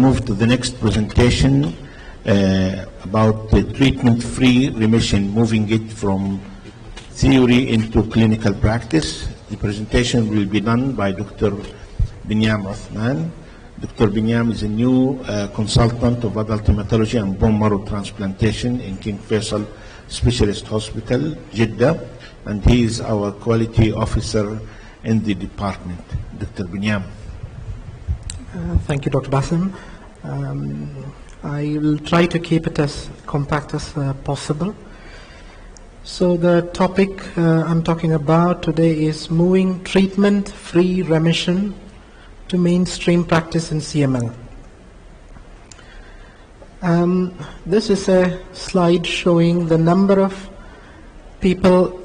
move to the next presentation about the treatment-free remission, moving it from theory into clinical practice. The presentation will be done by Dr. Binyam Othman. Dr. Binyam is a new consultant of adult hematology and bone marrow transplantation in King Faisal Specialist Hospital, Jeddah, and he is our quality officer in the department. Dr. Binyam. Thank you, Dr. Basim. I will try to keep it as compact as possible. So the topic I'm talking about today is moving treatment-free remission to mainstream practice in CML. This is a slide showing the number of people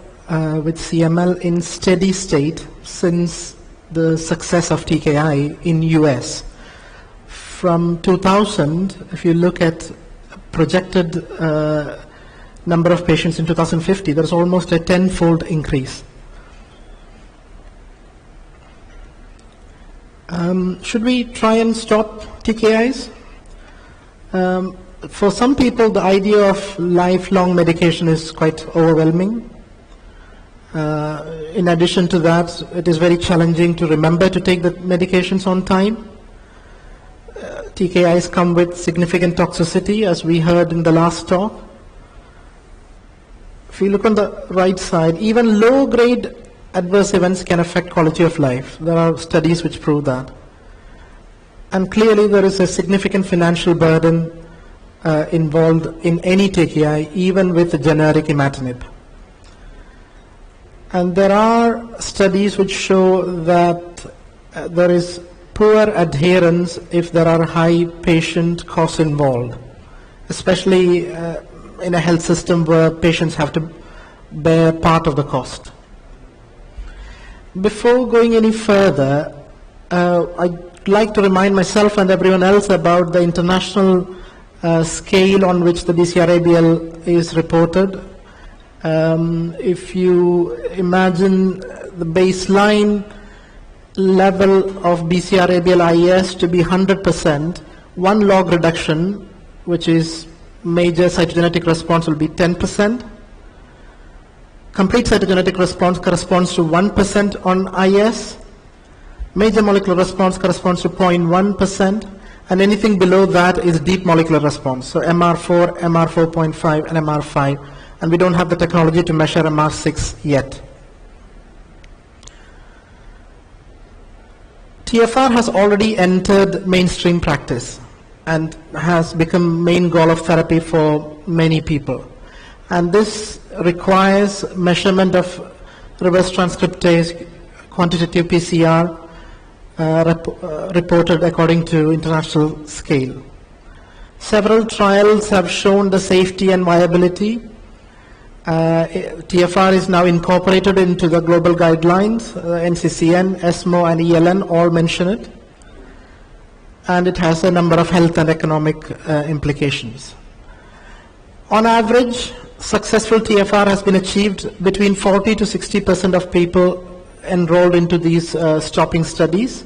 with CML in steady state since the success of TKI in US. From 2000, if you look at projected number of patients in 2050, there's almost a 10-fold increase. Should we try and stop TKIs? For some people, the idea of lifelong medication is quite overwhelming. In addition to that, it is very challenging to remember to take the medications on time. TKIs come with significant toxicity, as we heard in the last talk. If you look on the right side, even low-grade adverse events can affect quality of life. There are studies which prove that. And clearly there is a significant financial burden involved in any TKI, even with generic Imatinib. And there are studies which show that there is poor adherence if there are high patient costs involved, especially in a health system where patients have to bear part of the cost. Before going any further, I'd like to remind myself and everyone else about the international scale on which the BCR-ABL is reported. If you imagine the baseline level of BCR-ABL IS to be 100%, 1 log reduction, which is major cytogenetic response, will be 10%. Complete cytogenetic response corresponds to 1% on IS. Major molecular response corresponds to 0.1%, and anything below that is deep molecular response. So MR4, MR4.5, and MR5, and we don't have the technology to measure MR6 yet. TFR has already entered mainstream practice and has become main goal of therapy for many people. And this requires measurement of reverse transcriptase, quantitative PCR, reported according to international scale. Several trials have shown the safety and viability. TFR is now incorporated into the global guidelines. NCCN, ESMO, and ELN all mention it. And it has a number of health and economic implications. On average, successful TFR has been achieved between 40 to 60% of people enrolled into these stopping studies.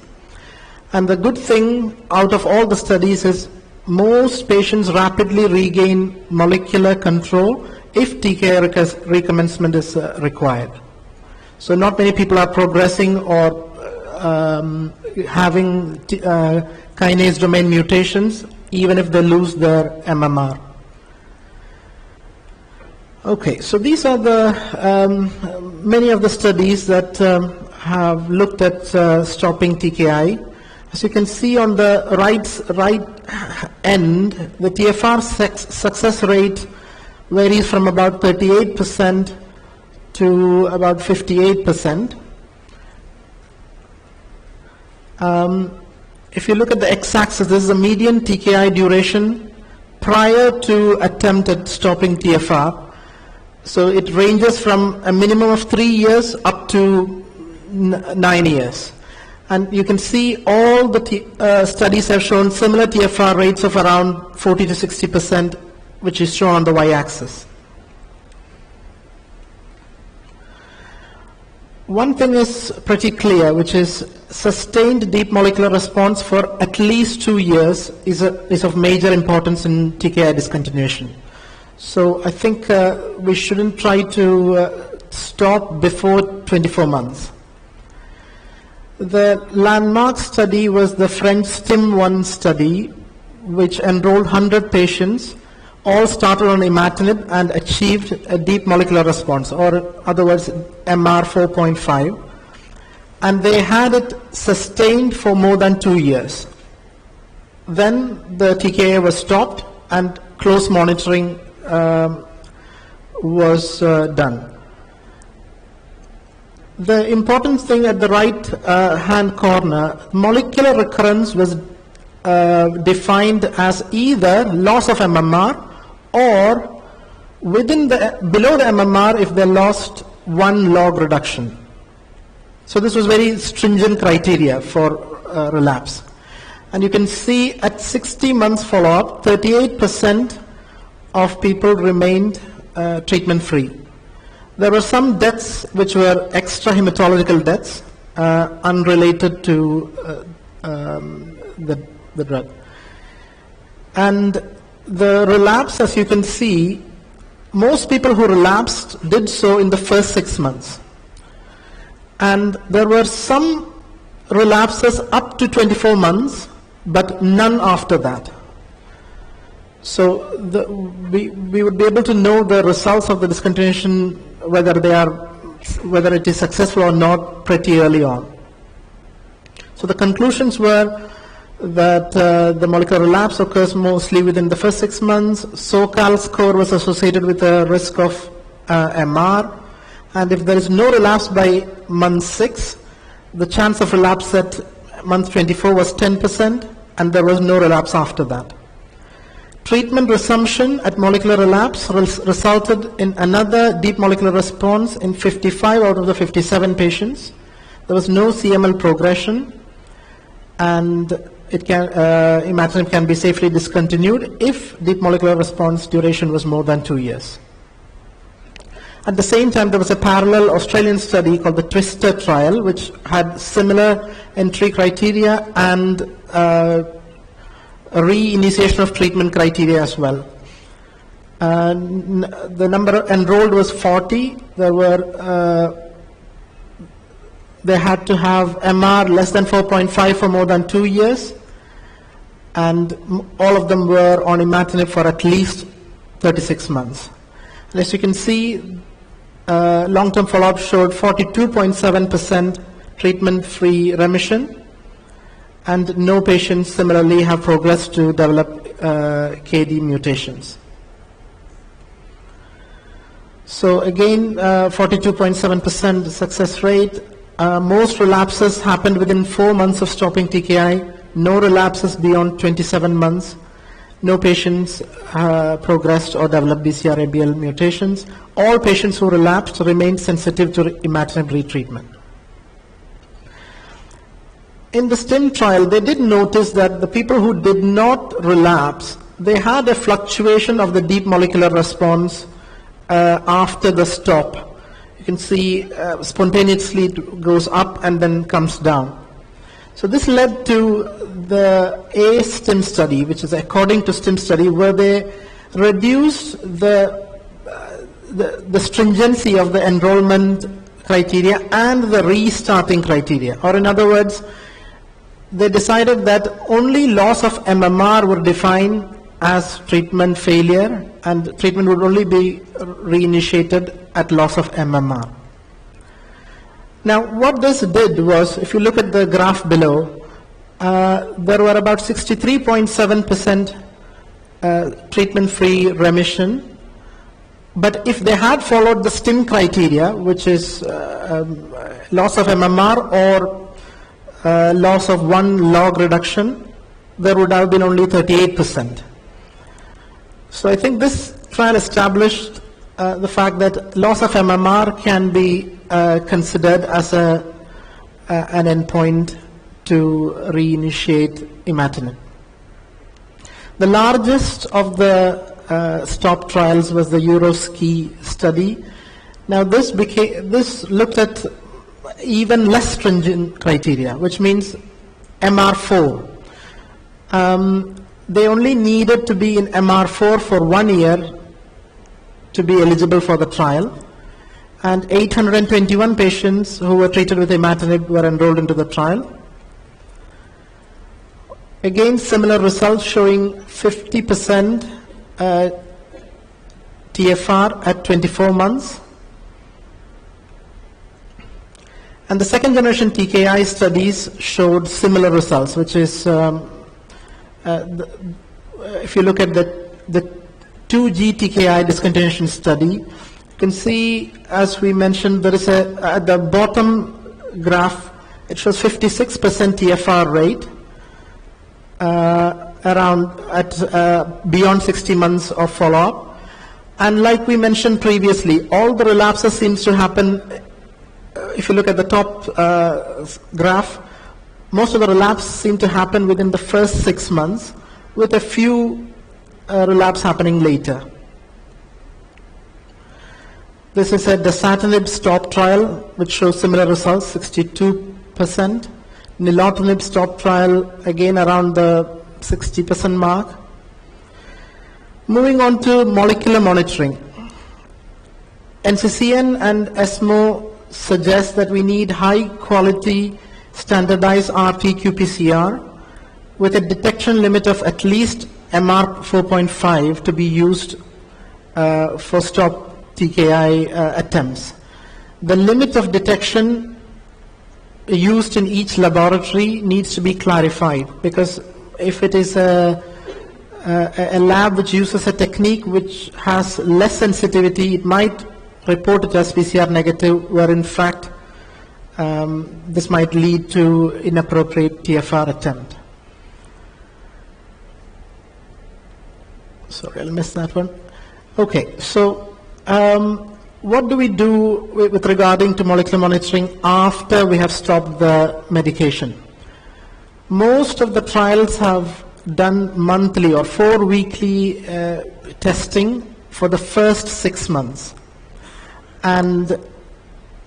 And the good thing out of all the studies is most patients rapidly regain molecular control if TKI recommencement is required. So not many people are progressing or having kinase domain mutations, even if they lose their MMR. Okay, so these are the many of the studies that have looked at stopping TKI. As you can see on the right end, the TFR success rate varies from about 38% to about 58%. If you look at the x-axis, this is the median TKI duration prior to attempt at stopping TFR. So it ranges from a minimum of 3 years up to 9 years. And you can see all the studies have shown similar TFR rates of around 40 to 60%, which is shown on the y-axis. One thing is pretty clear, which is sustained deep molecular response for at least 2 years is of major importance in TKI discontinuation. So I think we shouldn't try to stop before 24 months. The landmark study was the French STIM-1 study, which enrolled 100 patients, all started on Imatinib and achieved a deep molecular response, or in other words, MR 4.5. And they had it sustained for more than 2 years. Then the TKI was stopped and close monitoring was done. The important thing at the right hand corner, molecular recurrence was defined as either loss of MMR or below the MMR if they lost 1 log reduction. So this was very stringent criteria for relapse. And you can see at 60 months follow-up, 38% of people remained treatment free. There were some deaths which were extra hematological deaths, unrelated to the drug. And the relapse, as you can see, most people who relapsed did so in the first 6 months. And there were some relapses up to 24 months, but none after that. So we would be able to know the results of the discontinuation, whether it is successful or not, pretty early on. So the conclusions were that the molecular relapse occurs mostly within the first 6 months. SOCAL score was associated with a risk of MR, and if there is no relapse by month 6, the chance of relapse at month 24 was 10%, and there was no relapse after that. Treatment resumption at molecular relapse resulted in another deep molecular response in 55 out of the 57 patients. There was no CML progression, and Imatinib can be safely discontinued if deep molecular response duration was more than 2 years. At the same time, there was a parallel Australian study called the TWISTER trial, which had similar entry criteria and reinitiation of treatment criteria as well. The number enrolled was 40. They had to have MR less than 4.5 for more than 2 years, and all of them were on Imatinib for at least 36 months. And as you can see, long-term follow-up showed 42.7% treatment-free remission, and no patients similarly have progressed to develop KD mutations. So again, 42.7% success rate. Most relapses happened within 4 months of stopping TKI. No relapses beyond 27 months. No patients progressed or developed BCR-ABL mutations. All patients who relapsed remained sensitive to Imatinib retreatment. In the STIM trial, they did notice that the people who did not relapse, they had a fluctuation of the deep molecular response after the stop. You can see spontaneously it goes up and then comes down. So this led to the A-STIM study, which is according to STIM study, where they reduced the stringency of the enrollment criteria and the restarting criteria. Or in other words, they decided that only loss of MMR would define as treatment failure, and treatment would only be reinitiated at loss of MMR. Now, what this did was, if you look at the graph below, there were about 63.7% treatment-free remission. But if they had followed the STIM criteria, which is loss of MMR or loss of 1 log reduction, there would have been only 38%. So I think this trial established the fact that loss of MMR can be considered as an endpoint to reinitiate Imatinib. The largest of the stop trials was the EuroSki study. Now this looked at even less stringent criteria, which means MR4. They only needed to be in MR4 for 1 year to be eligible for the trial, and 821 patients who were treated with Imatinib were enrolled into the trial. Again, similar results showing 50% TFR at 24 months. And the second generation TKI studies showed similar results, which is, if you look at the 2G TKI discontinuation study, you can see, as we mentioned, there is at the bottom graph, it shows 56% TFR rate beyond 60 months of follow-up. And like we mentioned previously, all the relapses seems to happen, if you look at the top graph, most of the relapse seem to happen within the first 6 months, with a few relapse happening later. This is a Dasatinib stop trial, which shows similar results, 62%. Nilotinib stop trial, again around the 60% mark. Moving on to molecular monitoring. NCCN and ESMO suggest that we need high quality standardized RT-qPCR with a detection limit of at least MR 4.5 to be used for stop TKI attempts. The limit of detection used in each laboratory needs to be clarified, because if it is a lab which uses a technique which has less sensitivity, it might report it as PCR negative, where in fact this might lead to inappropriate TFR attempt. Sorry, I'll miss that one. Okay, so what do we do with regarding to molecular monitoring after we have stopped the medication? Most of the trials have done monthly or 4 weekly testing for the first 6 months, and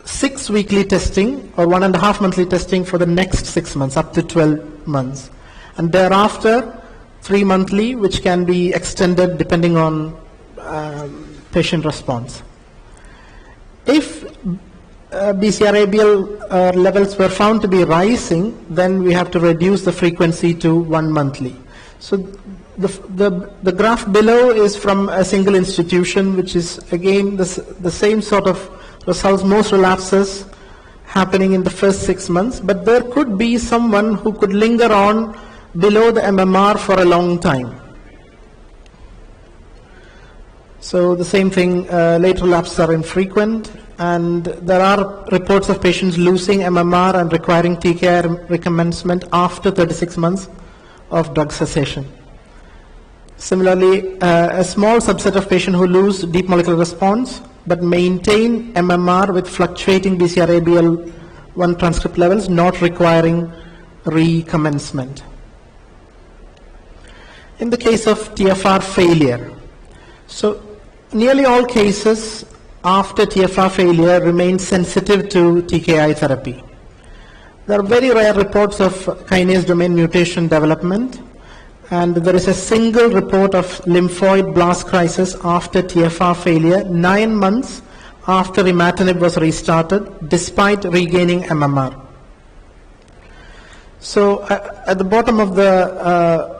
6 weekly testing or 1.5 monthly testing for the next 6 months, up to 12 months, and thereafter 3 monthly, which can be extended depending on patient response. If BCR-ABL levels were found to be rising, then we have to reduce the frequency to 1 monthly. So the graph below is from a single institution, which is again the same sort of results, most relapses happening in the first 6 months, but there could be someone who could linger on below the MMR for a long time. So the same thing, late relapses are infrequent, and there are reports of patients losing MMR and requiring TKI recommencement after 36 months of drug cessation. Similarly, a small subset of patients who lose deep molecular response but maintain MMR with fluctuating BCR-ABL1 transcript levels, not requiring recommencement. In the case of TFR failure, so nearly all cases after TFR failure remain sensitive to TKI therapy. There are very rare reports of kinase domain mutation development, and there is a single report of lymphoid blast crisis after TFR failure 9 months after Imatinib was restarted, despite regaining MMR. So at the bottom of the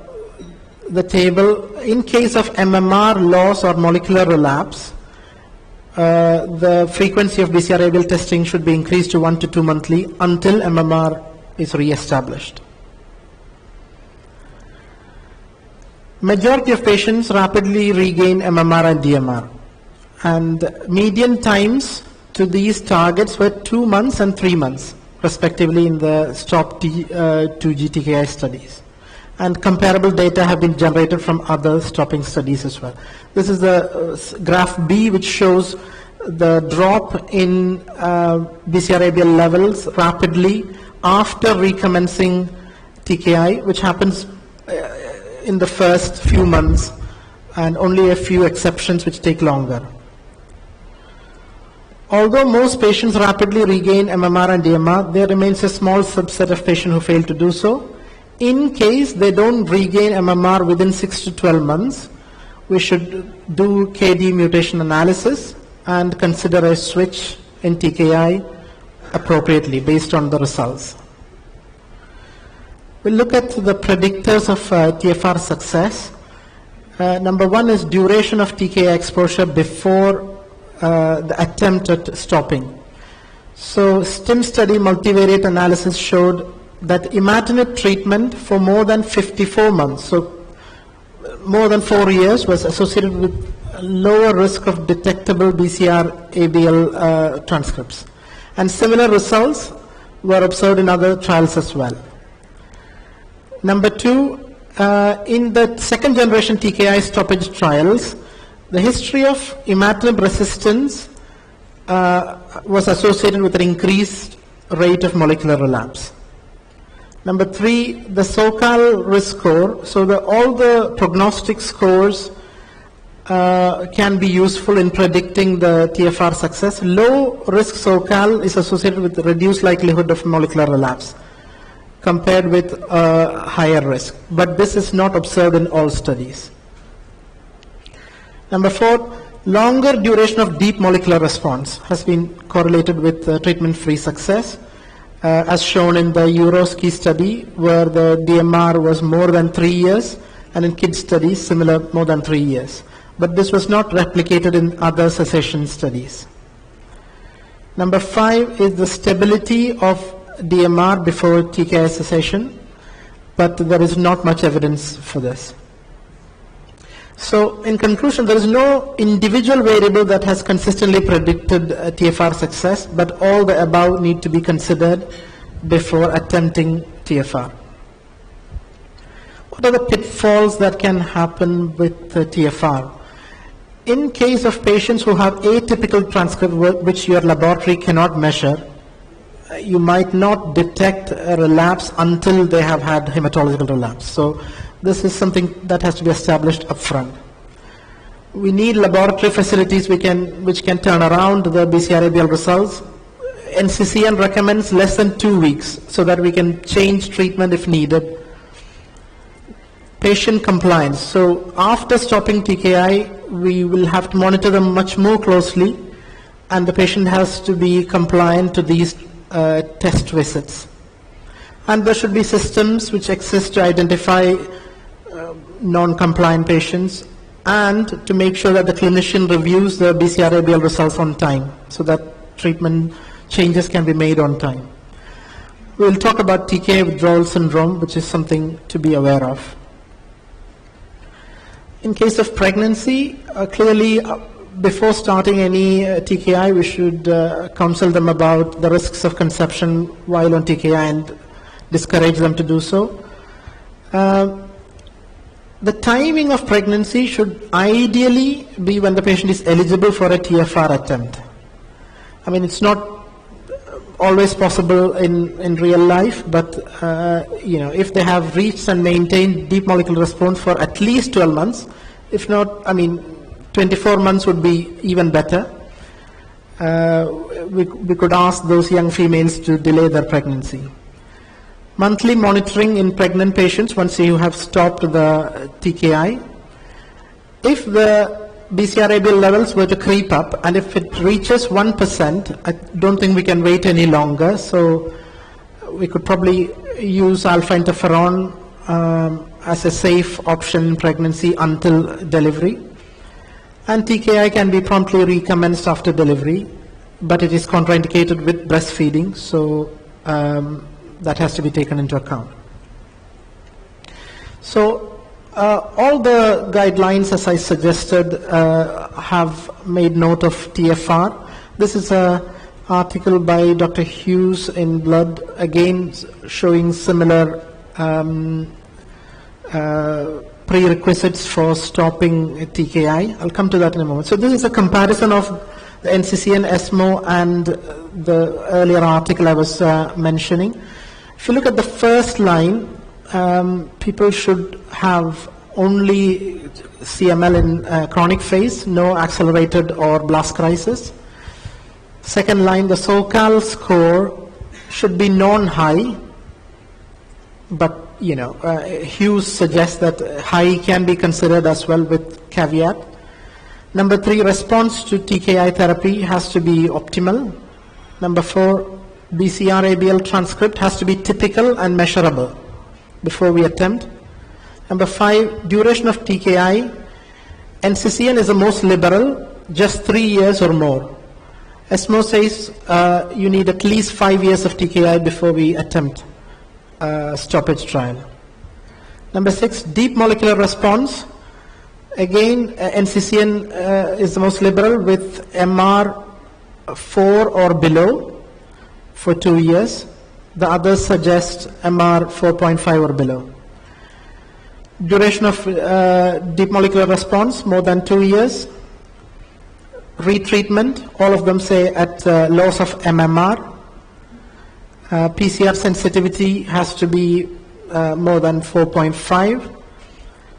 table, in case of MMR loss or molecular relapse, the frequency of BCR-ABL testing should be increased to 1 to 2 monthly until MMR is re-established. Majority of patients rapidly regain MMR and DMR, and median times to these targets were 2 months and 3 months, respectively, in the STOP 2G TKI studies. And comparable data have been generated from other stopping studies as well. This is the graph B, which shows the drop in BCR-ABL levels rapidly after recommencing TKI, which happens in the first few months, and only a few exceptions which take longer. Although most patients rapidly regain MMR and DMR, there remains a small subset of patients who fail to do so. In case they don't regain MMR within 6 to 12 months, we should do KD mutation analysis and consider a switch in TKI appropriately based on the results. We'll look at the predictors of TFR success. Number one is duration of TKI exposure before the attempt at stopping. So STIM study multivariate analysis showed that Imatinib treatment for more than 54 months, so more than 4 years, was associated with lower risk of detectable BCR-ABL transcripts. And similar results were observed in other trials as well. Number two, in the second generation TKI stoppage trials, the history of Imatinib resistance was associated with an increased rate of molecular relapse. Number three, the SOCAL risk score. So all the prognostic scores can be useful in predicting the TFR success. Low risk SOCAL is associated with reduced likelihood of molecular relapse compared with higher risk. But this is not observed in all studies. Number four, longer duration of deep molecular response has been correlated with treatment-free success, as shown in the Euroski study, where the DMR was more than 3 years, and in kids studies, similar, more than 3 years. But this was not replicated in other cessation studies. Number five is the stability of DMR before TKI cessation, but there is not much evidence for this. So in conclusion, there is no individual variable that has consistently predicted TFR success, but all the above need to be considered before attempting TFR. What are the pitfalls that can happen with TFR? In case of patients who have atypical transcript which your laboratory cannot measure, you might not detect a relapse until they have had hematological relapse. So this is something that has to be established upfront. We need laboratory facilities which can turn around the BCR-ABL results. NCCN recommends less than 2 weeks so that we can change treatment if needed. Patient compliance. So after stopping TKI, we will have to monitor them much more closely, and the patient has to be compliant to these test visits. And there should be systems which exist to identify non-compliant patients and to make sure that the clinician reviews the BCR-ABL results on time so that treatment changes can be made on time. We'll talk about TKI withdrawal syndrome, which is something to be aware of. In case of pregnancy, clearly before starting any TKI, we should counsel them about the risks of conception while on TKI and discourage them to do so. The timing of pregnancy should ideally be when the patient is eligible for a TFR attempt. I mean, it's not always possible in real life, but if they have reached and maintained deep molecular response for at least 12 months, if not, 24 months would be even better. We could ask those young females to delay their pregnancy. Monthly monitoring in pregnant patients once you have stopped the TKI. If the BCR-ABL levels were to creep up, and if it reaches 1%, I don't think we can wait any longer. So we could probably use alpha interferon as a safe option in pregnancy until delivery. And TKI can be promptly recommenced after delivery, but it is contraindicated with breastfeeding, so that has to be taken into account. So all the guidelines, as I suggested, have made note of TFR. This is an article by Dr. Hughes in Blood, again showing similar prerequisites for stopping TKI. I'll come to that in a moment. So this is a comparison of the NCCN, ESMO, and the earlier article I was mentioning. If you look at the first line, people should have only CML in chronic phase, no accelerated or blast crisis. Second line, the SOCAL score should be non-high, but Hughes suggests that high can be considered as well with caveat. Number 3, response to TKI therapy has to be optimal. Number 4, BCR-ABL transcript has to be typical and measurable before we attempt. Number 5, duration of TKI. NCCN is the most liberal, just 3 years or more. ESMO says you need at least 5 years of TKI before we attempt stoppage trial. Number 6, deep molecular response. Again, NCCN is the most liberal with MR 4 or below for 2 years. The others suggest MR 4.5 or below. Duration of deep molecular response, more than 2 years. Retreatment, all of them say at loss of MMR. PCR sensitivity has to be more than 4.5.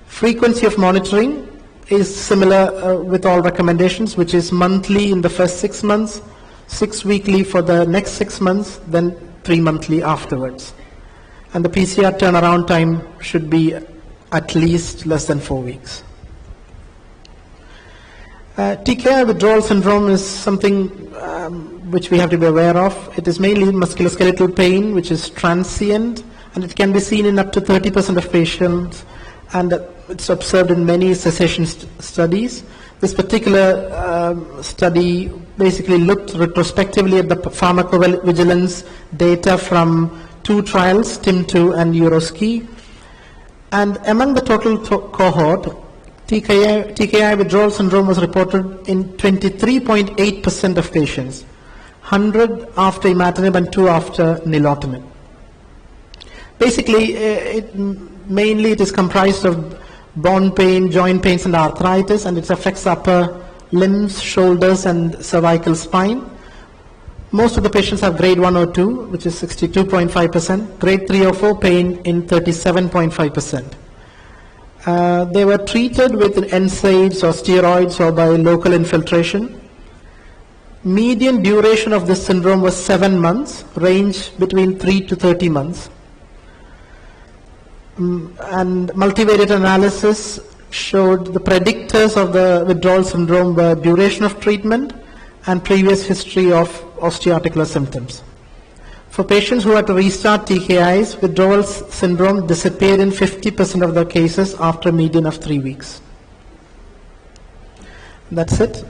Frequency of monitoring is similar with all recommendations, which is monthly in the first 6 months, 6 weekly for the next 6 months, then 3 monthly afterwards. And the PCR turnaround time should be at least less than 4 weeks. TKI withdrawal syndrome is something which we have to be aware of. It is mainly musculoskeletal pain, which is transient, and it can be seen in up to 30% of patients, and it's observed in many cessation studies. This particular study basically looked retrospectively at the pharmacovigilance data from 2 trials, STIM2 and Euroski. And among the total cohort, TKI withdrawal syndrome was reported in 23.8% of patients, 100 after Imatinib and 2 after Nilotinib. Basically, mainly it is comprised of bone pain, joint pains and arthritis, and it affects upper limbs, shoulders and cervical spine. Most of the patients have grade 1 or 2, which is 62.5%, grade 3 or 4 pain in 37.5%. They were treated with NSAIDs or steroids or by local infiltration. Median duration of this syndrome was 7 months, range between 3 to 30 months. And multivariate analysis showed the predictors of the withdrawal syndrome were duration of treatment and previous history of osteoarticular symptoms. For patients who had to restart TKIs, withdrawal syndrome disappeared in 50% of the cases after a median of 3 weeks. That's it.